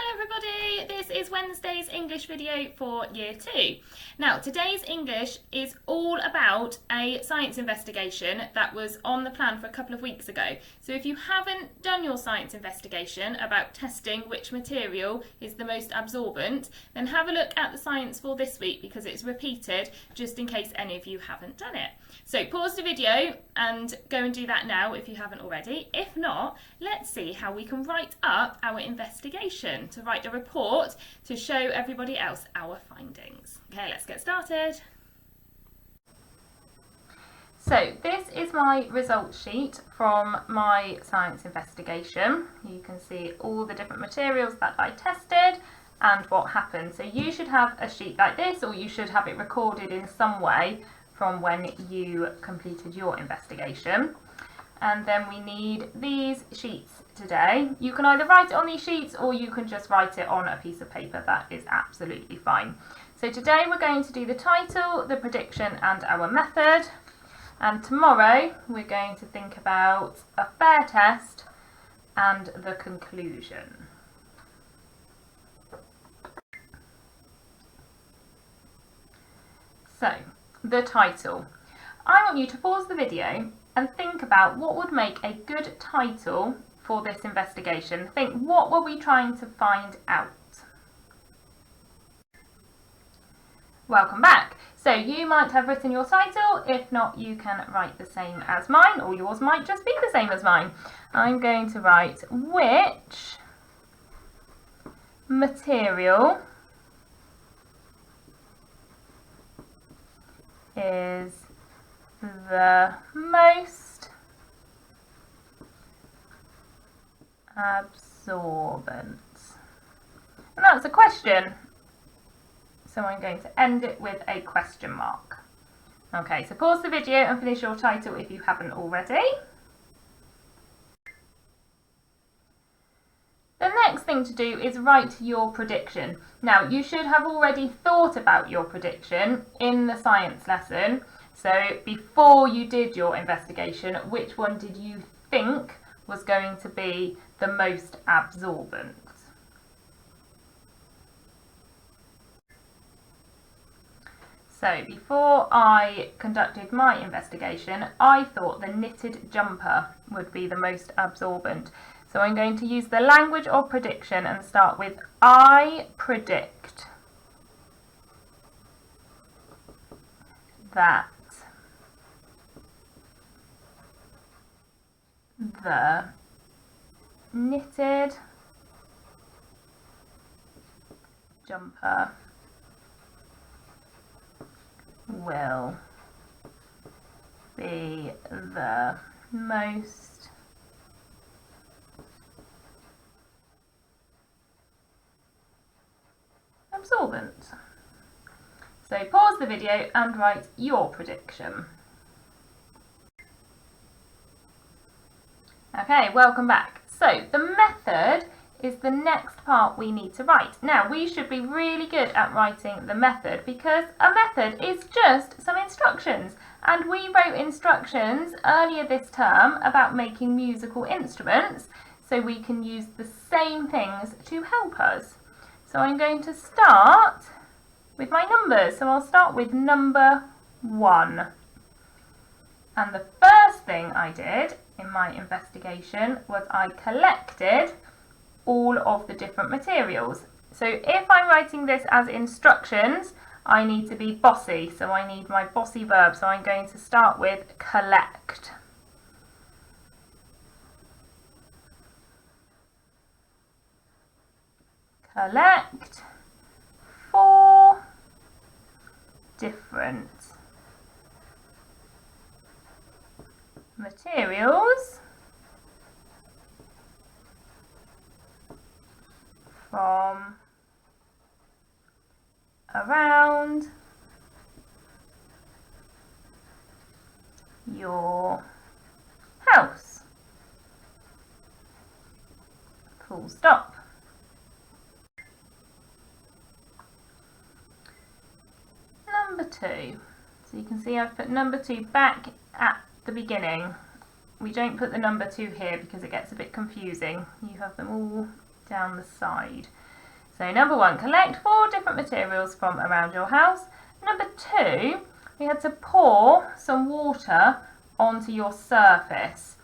Hello everybody, this is Wednesday's English video for Year 2. Now today's English is all about a science investigation that was on the plan for a couple of weeks ago. So if you haven't done your science investigation about testing which material is the most absorbent, then have a look at the science for this week because it's repeated just in case any of you haven't done it. So pause the video and go and do that now if you haven't already. If not, let's see how we can write up our investigation, to write a report to show everybody else our findings. Okay, let's get started. So this is my results sheet from my science investigation. You can see all the different materials that I tested and what happened. So you should have a sheet like this, or you should have it recorded in some way from when you completed your investigation. And then we need these sheets today. You can either write it on these sheets or you can just write it on a piece of paper. That is absolutely fine. So today we're going to do the title, the prediction and our method. And tomorrow we're going to think about a fair test and the conclusion. So, the title. I want you to pause the video and think about what would make a good title for this investigation. Think, what were we trying to find out? Welcome back. So you might have written your title. If not, you can write the same as mine, or yours might just be the same as mine. I'm going to write which material is the most absorbent. And that's a question. So I'm going to end it with a question mark. Okay, so pause the video and finish your title if you haven't already. The next thing to do is write your prediction. Now, you should have already thought about your prediction in the science lesson. So before you did your investigation, which one did you think was going to be the most absorbent? So before I conducted my investigation, I thought the knitted jumper would be the most absorbent. So I'm going to use the language of prediction and start with I predict that the knitted jumper will be the most absorbent. So pause the video and write your prediction. Okay, welcome back. So the method is the next part we need to write. Now, we should be really good at writing the method because a method is just some instructions. And we wrote instructions earlier this term about making musical instruments, so we can use the same things to help us. So I'm going to start with my numbers. So I'll start with number 1. And the first thing I did in my investigation was I collected all of the different materials. So if I'm writing this as instructions, I need to be bossy, so I need my bossy verb. So I'm going to start with collect. Collect 4 different materials from around your house. Full stop. Number 2. So you can see I've put number 2 back at the beginning. We don't put the number 2 here because it gets a bit confusing. You have them all down the side. So number 1, collect 4 different materials from around your house. Number 2, we had to pour some water onto your surface.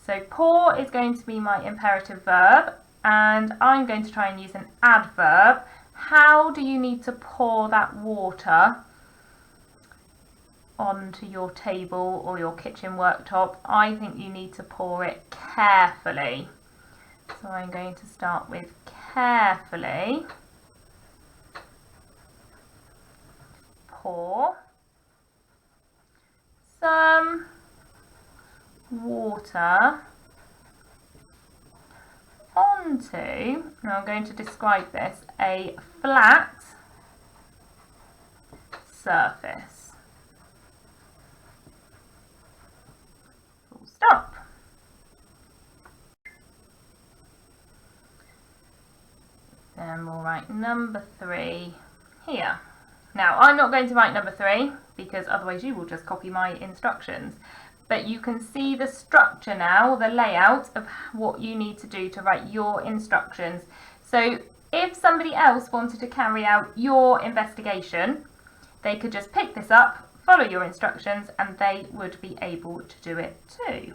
So pour is going to be my imperative verb, and I'm going to try and use an adverb. How do you need to pour that water onto your table or your kitchen worktop? I think you need to pour it carefully. So I'm going to start with carefully. Pour some water onto, now I'm going to describe this, a flat surface. Full stop. Then we'll write number 3 here. Now I'm not going to write number 3 because otherwise you will just copy my instructions. But you can see the structure now, the layout of what you need to do to write your instructions. So if somebody else wanted to carry out your investigation, they could just pick this up, follow your instructions, and they would be able to do it too.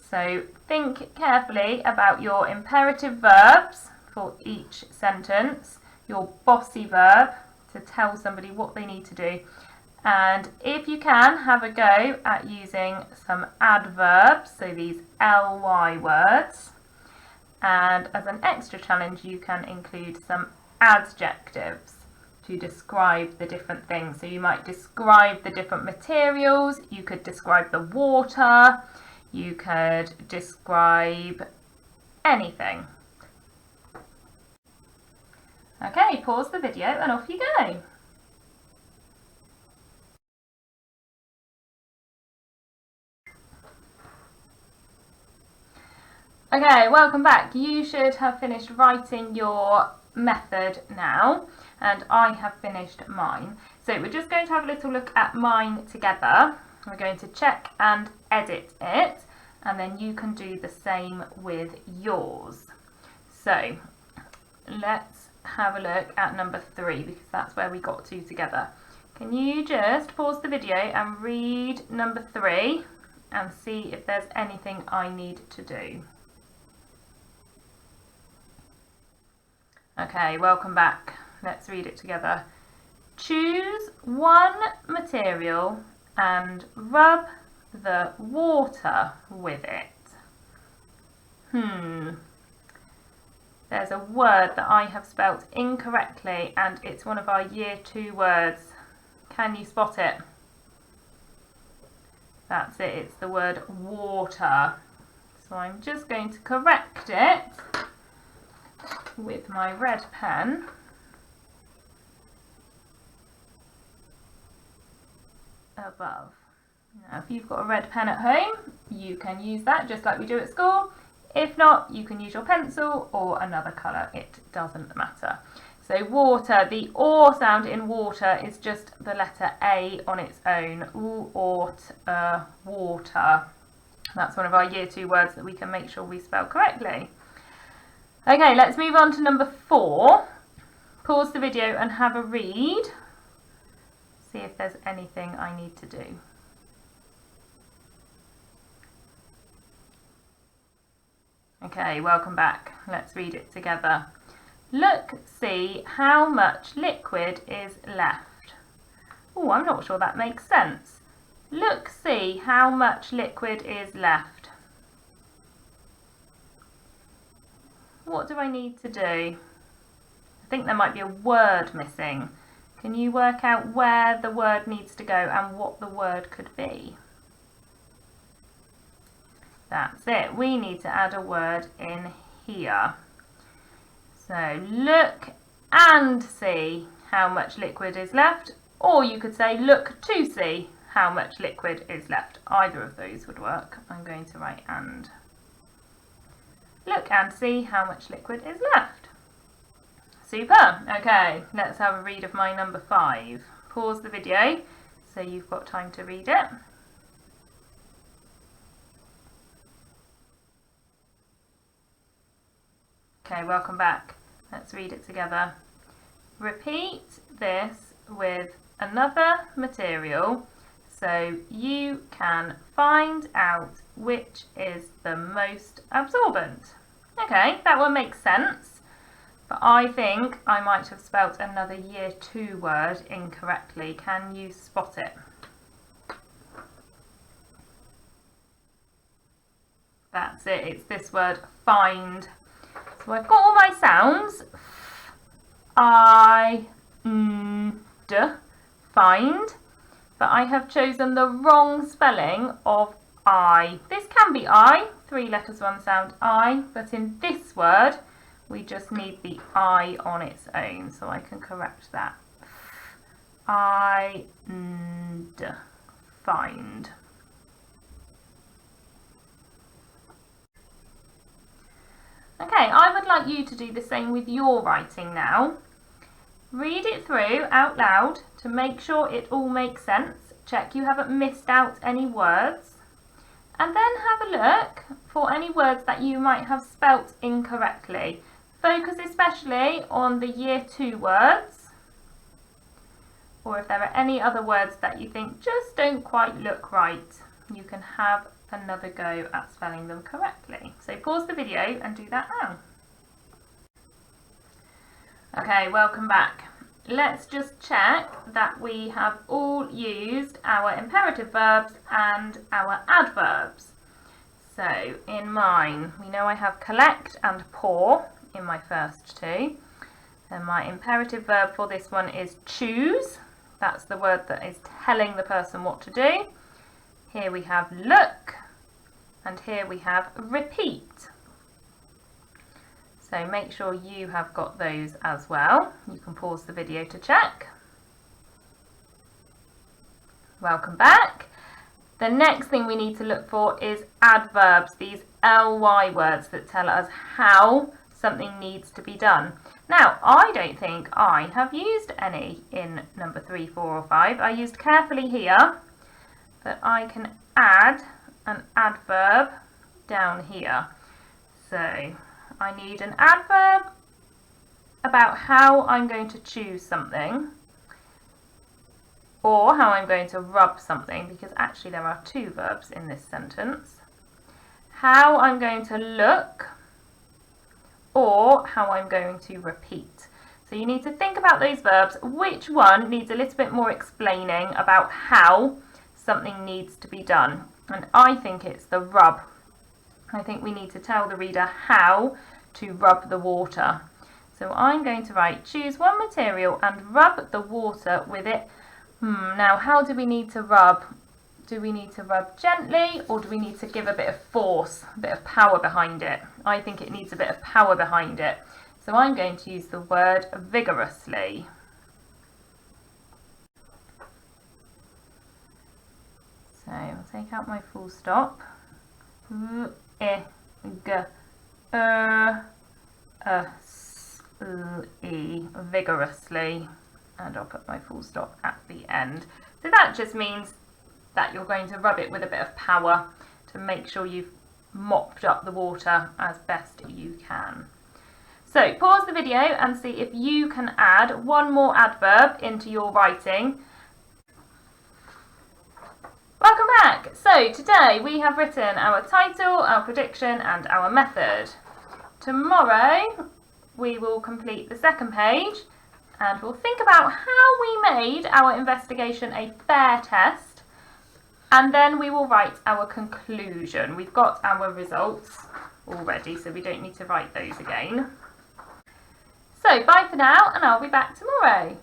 So think carefully about your imperative verbs for each sentence, your bossy verb to tell somebody what they need to do. And if you can, have a go at using some adverbs, so these ly words. And as an extra challenge, you can include some adjectives to describe the different things. So you might describe the different materials, you could describe the water, you could describe anything. Okay, pause the video and off you go. Okay, welcome back. You should have finished writing your method now, and I have finished mine. So we're just going to have a little look at mine together. We're going to check and edit it, and then you can do the same with yours. So let's have a look at number 3 because that's where we got to together. Can you just pause the video and read number 3 and see if there's anything I need to do? Okay, welcome back. Let's read it together. Choose one material and rub the water with it. There's a word that I have spelt incorrectly and it's one of our year 2 words. Can you spot it? That's it, it's the word water. So I'm just going to correct it with my red pen. Above. Now if you've got a red pen at home, you can use that just like we do at school. If not, you can use your pencil or another colour, it doesn't matter. So water, the or sound in water is just the letter A on its own. Water. That's one of our year 2 words that we can make sure we spell correctly. Okay, let's move on to number 4. Pause the video and have a read. See if there's anything I need to do. Okay, welcome back. Let's read it together. Look, see how much liquid is left. Oh, I'm not sure that makes sense. Look, see how much liquid is left. What do I need to do? I think there might be a word missing. Can you work out where the word needs to go and what the word could be? That's it. We need to add a word in here. So look and see how much liquid is left, or you could say look to see how much liquid is left. Either of those would work. I'm going to write and. Look and see how much liquid is left. Super. Okay, let's have a read of my number 5. Pause the video so you've got time to read it. Okay, welcome back. Let's read it together. Repeat this with another material so you can find out which is the most absorbent. Okay, that one makes sense, but I think I might have spelt another year 2 word incorrectly. Can you spot it? That's it, it's this word find. So I've got all my sounds. I, d, find, but I have chosen the wrong spelling of I. This can be I, 3 letters, 1 sound, I, but in this word we just need the I on its own, so I can correct that. I, d, find. Okay, I would like you to do the same with your writing now. Read it through out loud to make sure it all makes sense. Check you haven't missed out any words. And then have a look for any words that you might have spelt incorrectly. Focus especially on the year 2 words, or if there are any other words that you think just don't quite look right, you can have another go at spelling them correctly. So pause the video and do that now. Okay, welcome back. Let's just check that we have all used our imperative verbs and our adverbs. So in mine, we know I have collect and pour in my first 2. And my imperative verb for this one is choose. That's the word that is telling the person what to do. Here we have look, and here we have repeat. So make sure you have got those as well. You can pause the video to check. Welcome back. The next thing we need to look for is adverbs, these ly words that tell us how something needs to be done. Now, I don't think I have used any in number 3, 4 or 5. I used carefully here, but I can add an adverb down here. So I need an adverb about how I'm going to choose something, or how I'm going to rub something, because actually there are 2 verbs in this sentence. How I'm going to look, or how I'm going to repeat. So you need to think about those verbs. Which one needs a little bit more explaining about how something needs to be done? And I think it's the rub. I think we need to tell the reader how to rub the water. So I'm going to write, choose one material and rub the water with it. Now, how do we need to rub? Do we need to rub gently, or do we need to give a bit of force, a bit of power behind it? I think it needs a bit of power behind it. So I'm going to use the word vigorously. So I'll take out my full stop. Vigorously. And I'll put my full stop at the end. So that just means that you're going to rub it with a bit of power to make sure you've mopped up the water as best you can. So pause the video and see if you can add one more adverb into your writing. Welcome back! So today we have written our title, our prediction and our method. Tomorrow we will complete the second page and we'll think about how we made our investigation a fair test, and then we will write our conclusion. We've got our results already, so we don't need to write those again. So bye for now, and I'll be back tomorrow.